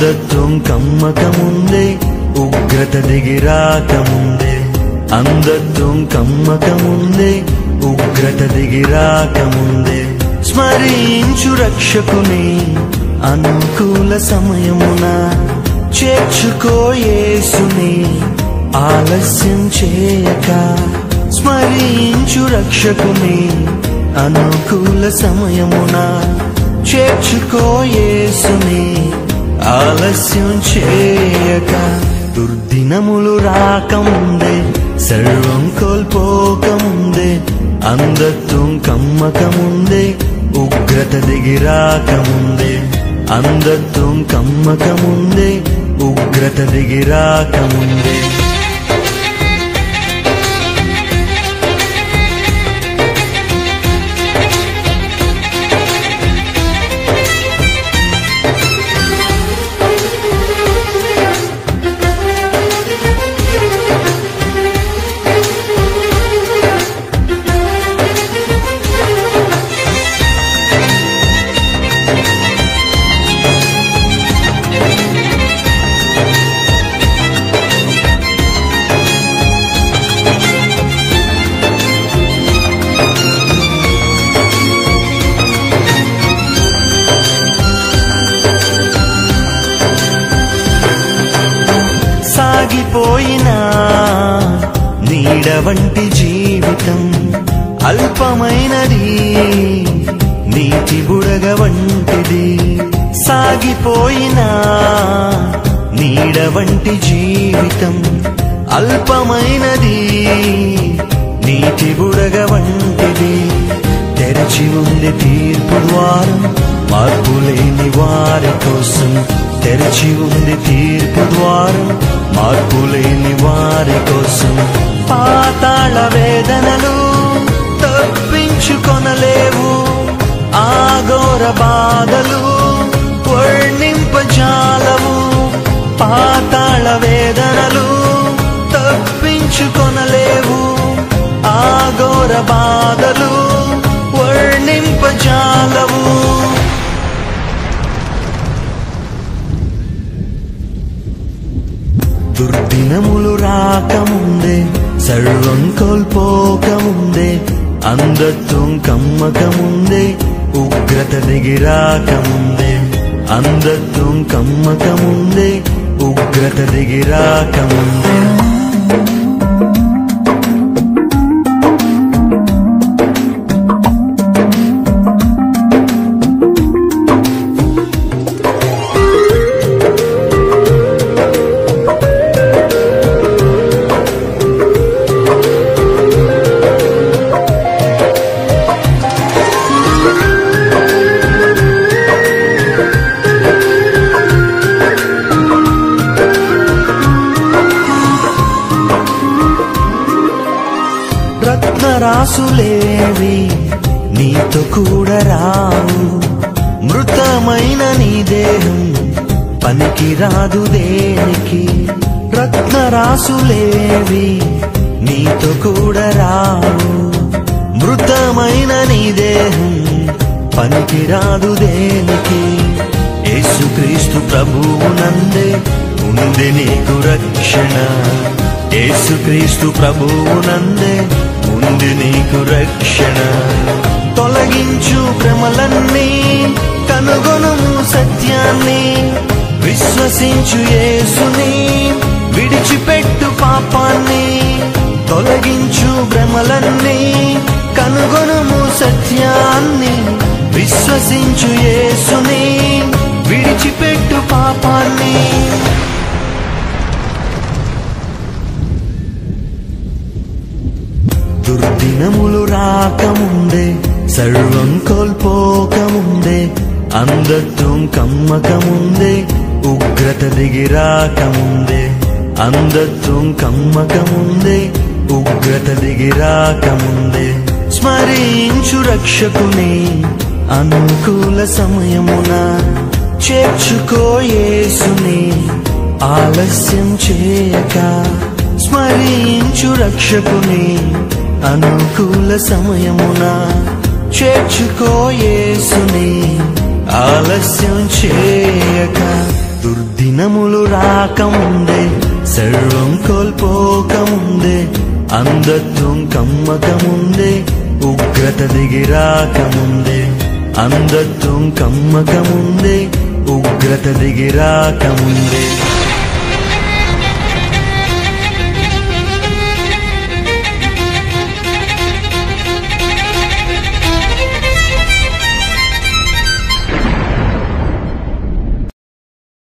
అంధత్వం కమ్మకముందే ఉగ్రత దిగిరాకముందే అంధత్వం కమ్మకముందే ఉగ్రత దిగిరాకముందే స్మరించు రక్షకుని అనుకూల సమయమున చేర్చుకో యేసుని ఆలస్యం చేయక స్మరించు రక్షకుని అనుకూల సమయమున చేర్చుకో యేసుని ఆలస్యం చేయక దుర్దినములు రాకముందే సర్వం కోల్పోకముందే అంధత్వం కమ్మకముందే ఉగ్రత దిగిరాకముందే అంధత్వం కమ్మకముందే ఉగ్రత దిగిరాకముందే సాగిపోయినా నీడ వంటి జీవితం అల్పమైనది నీటి బుడగ వంటిది సాగిపోయినా నీడ వంటి జీవితం అల్పమైనది నీటి బుడగ వంటిది తెరచి ఉంది తీర్పు ద్వారం మార్పులేని వారి కోసం తెరచి ఉంది తీర్పు ద్వారం మార్పులేని వారి కోసం పాతాళ వేదనలు తప్పించుకొనలేవు ఆఘోర బాధలు వర్ణింపజాలవు పాతాళ వేదనలు తప్పించుకొనలేవు ఆఘోర బాధలు వర్ణింపజాలవు దుర్దినములు రాకముందే సర్వం కోల్పోకముందే అంధత్వం కమ్మకముందే ఉగ్రత దిగిరాకముందే అంధత్వం కమ్మకముందే ఉగ్రత దిగిరాకముందే రత్నరాసులేవి నీతో కూడా రావు మృతమైన నీ దేహం పనికి రాదు దేనికి రత్నరాసులేవి నీతో కూడా రావు మృతమైన నీ దేహం పనికి రాదు దేనికి యేసుక్రీస్తు ప్రభువునందే ఉంది నీకు రక్షణ యేసుక్రీస్తు ప్రభువునందే ఉంది నీకు రక్షణ తొలగించు భ్రమలన్నీ కనుగొనుము సత్యాన్ని విశ్వసించు యేసుని విడిచిపెట్టు పాపాన్ని తొలగించు భ్రమలన్నీ కనుగొనుము సత్యాన్ని విశ్వసించు యేసుని విడిచిపెట్టు పాపాన్ని దుర్దినములు రాకముందే సర్వం కోల్పోకముందే అంధత్వం కమ్మకముందే ఉగ్రత దిగిరాకముందే అంధత్వం కమ్మకముందే ఉగ్రత దిగిరాకముందే స్మరించు రక్షకుని అనుకూల సమయమున చేర్చుకో యేసుని ఆలస్యం చేయక స్మరించు రక్షకుని అనుకూల సమయమున చేర్చుకో యేసుని ఆలస్యం చేయక దుర్దినములు రాకముందే సర్వం కోల్పోకముందే అంధత్వం కమ్మకముందే ఉగ్రత దిగి రాకముందే అంధత్వం కమ్మకముందే ఉగ్రత దిగి రాకముందే